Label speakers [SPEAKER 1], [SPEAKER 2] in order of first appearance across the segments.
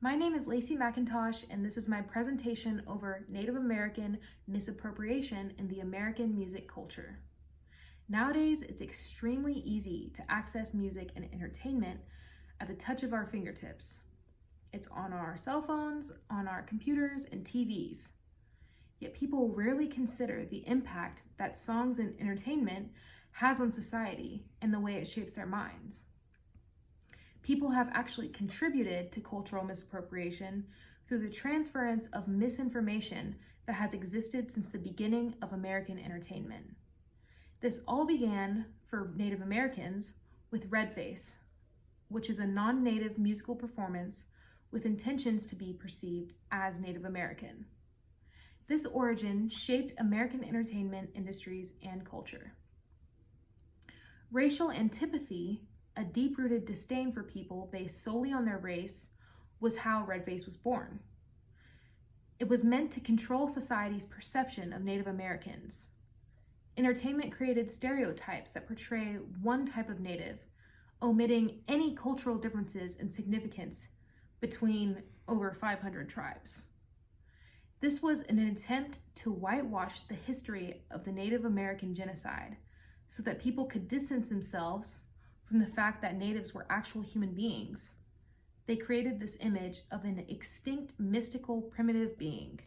[SPEAKER 1] My name is Lacey McIntosh, and this is my presentation over Native American misappropriation in the American music culture. Nowadays, it's extremely easy to access music and entertainment at the touch of our fingertips. It's on our cell phones, on our computers, and TVs. Yet people rarely consider the impact that songs and entertainment has on society and the way it shapes their minds. People have actually contributed to cultural misappropriation through the transference of misinformation that has existed since the beginning of American entertainment. This all began for Native Americans with Redface, which is a non-native musical performance with intentions to be perceived as Native American. This origin shaped American entertainment industries and culture. Racial antipathy, a deep-rooted disdain for people based solely on their race, was how Redface was born. It was meant to control society's perception of Native Americans. Entertainment created stereotypes that portray one type of Native, omitting any cultural differences and significance between over 500 tribes. This was an attempt to whitewash the history of the Native American genocide so that people could distance themselves from the fact that natives were actual human beings. They created this image of an extinct, mystical, primitive being.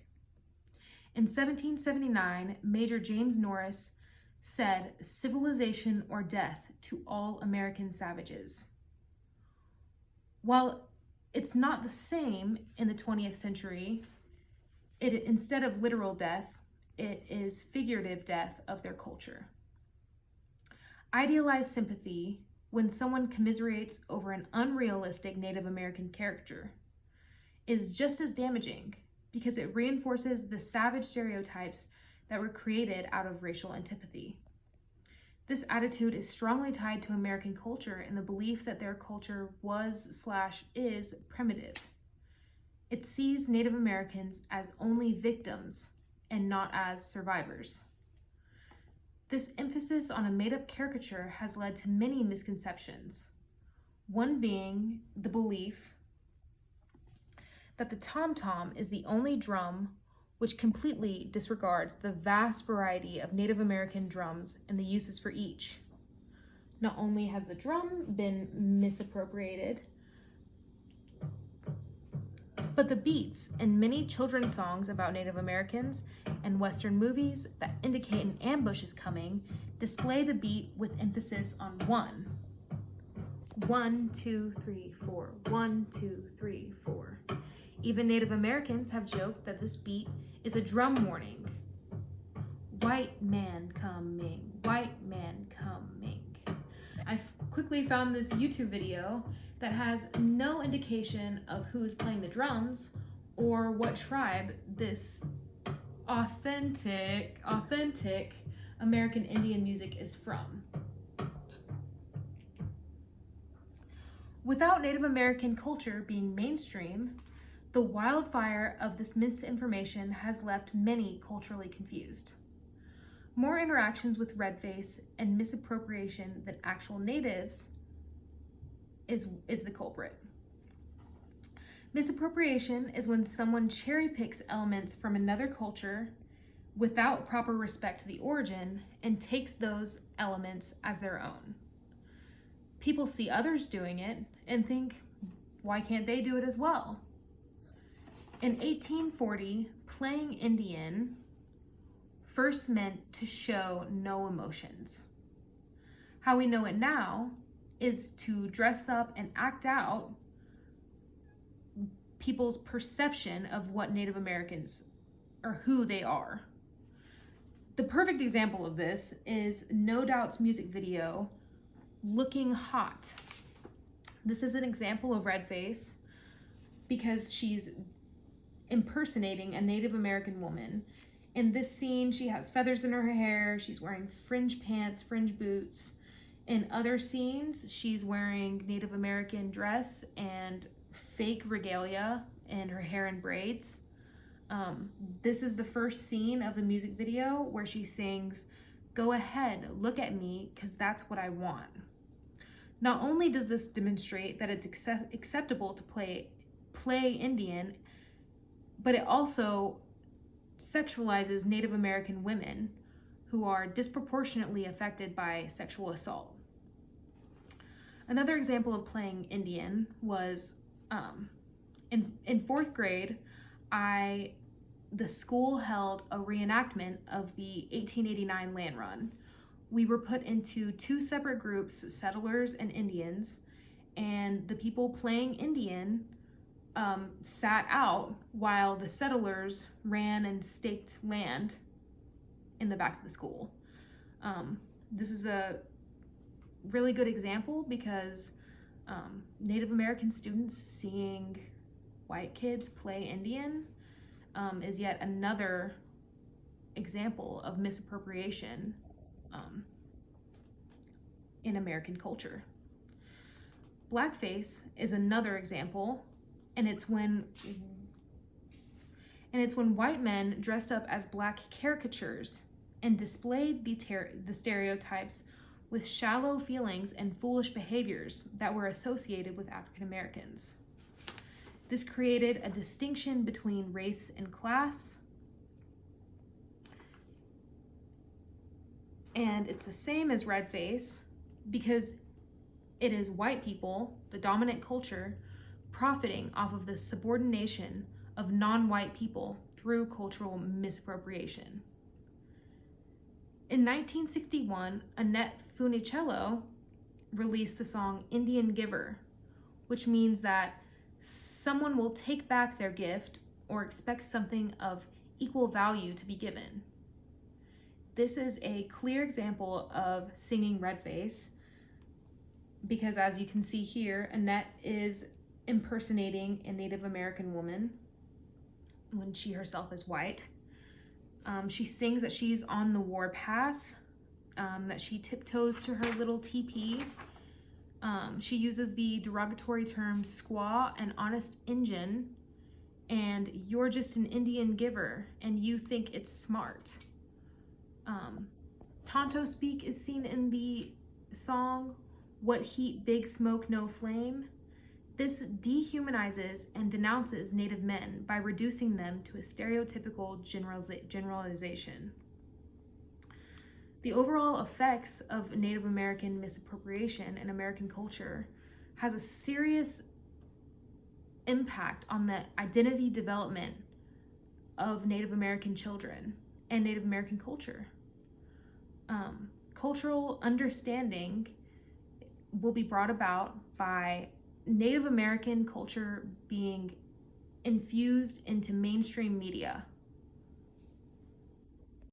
[SPEAKER 1] In 1779, Major James Norris said, "Civilization or death to all American savages." While it's not the same in the 20th century, instead of literal death, it is figurative death of their culture. Idealized sympathy, when someone commiserates over an unrealistic Native American character, is just as damaging because it reinforces the savage stereotypes that were created out of racial antipathy. This attitude is strongly tied to American culture and the belief that their culture was/is primitive. It sees Native Americans as only victims and not as survivors. This emphasis on a made-up caricature has led to many misconceptions, one being the belief that the tom-tom is the only drum, which completely disregards the vast variety of Native American drums and the uses for each. Not only has the drum been misappropriated, but the beats in many children's songs about Native Americans and Western movies that indicate an ambush is coming display the beat with emphasis on one. 1, 2, 3, 4. 1, 2, 3, 4. Even Native Americans have joked that this beat is a drum warning. White man coming, white man coming. I quickly found this YouTube video that has no indication of who is playing the drums or what tribe this authentic American Indian music is from. Without Native American culture being mainstream, the wildfire of this misinformation has left many culturally confused. More interactions with Redface and misappropriation than actual natives is the culprit. Misappropriation is when someone cherry picks elements from another culture without proper respect to the origin and takes those elements as their own. People see others doing it and think, why can't they do it as well? In 1840, playing Indian first meant to show no emotions. How we know it now is to dress up and act out people's perception of what Native Americans or who they are. The perfect example of this is No Doubt's music video, Looking Hot. This is an example of Redface because she's impersonating a Native American woman. In this scene, she has feathers in her hair, she's wearing fringe pants, fringe boots. In other scenes, she's wearing Native American dress and fake regalia and her hair in braids. This is the first scene of the music video where she sings, "Go ahead, look at me, 'cause that's what I want." Not only does this demonstrate that it's acceptable to play play Indian, but it also sexualizes Native American women who are disproportionately affected by sexual assault. Another example of playing Indian was in fourth grade, the school held a reenactment of the 1889 land run. We were put into two separate groups, settlers and Indians, and the people playing Indian sat out while the settlers ran and staked land in the back of the school. This is a really good example because Native American students seeing white kids play Indian is yet another example of misappropriation in American culture. Blackface is another example, and it's when white men dressed up as black caricatures and displayed the stereotypes with shallow feelings and foolish behaviors that were associated with African Americans. This created a distinction between race and class, and it's the same as red face because it is white people, the dominant culture, profiting off of the subordination of non-white people through cultural misappropriation. In 1961, Annette Funicello released the song Indian Giver, which means that someone will take back their gift or expect something of equal value to be given. This is a clear example of singing red face because, as you can see here, Annette is impersonating a Native American woman when she herself is white. She sings that she's on the war path, that she tiptoes to her little teepee. She uses the derogatory terms squaw and honest Injun, and you're just an Indian giver and you think it's smart. Tonto speak is seen in the song, What Heat Big Smoke No Flame. This dehumanizes and denounces Native men by reducing them to a stereotypical generalization. The overall effects of Native American misappropriation in American culture has a serious impact on the identity development of Native American children and Native American culture. Cultural understanding will be brought about by Native American culture being infused into mainstream media.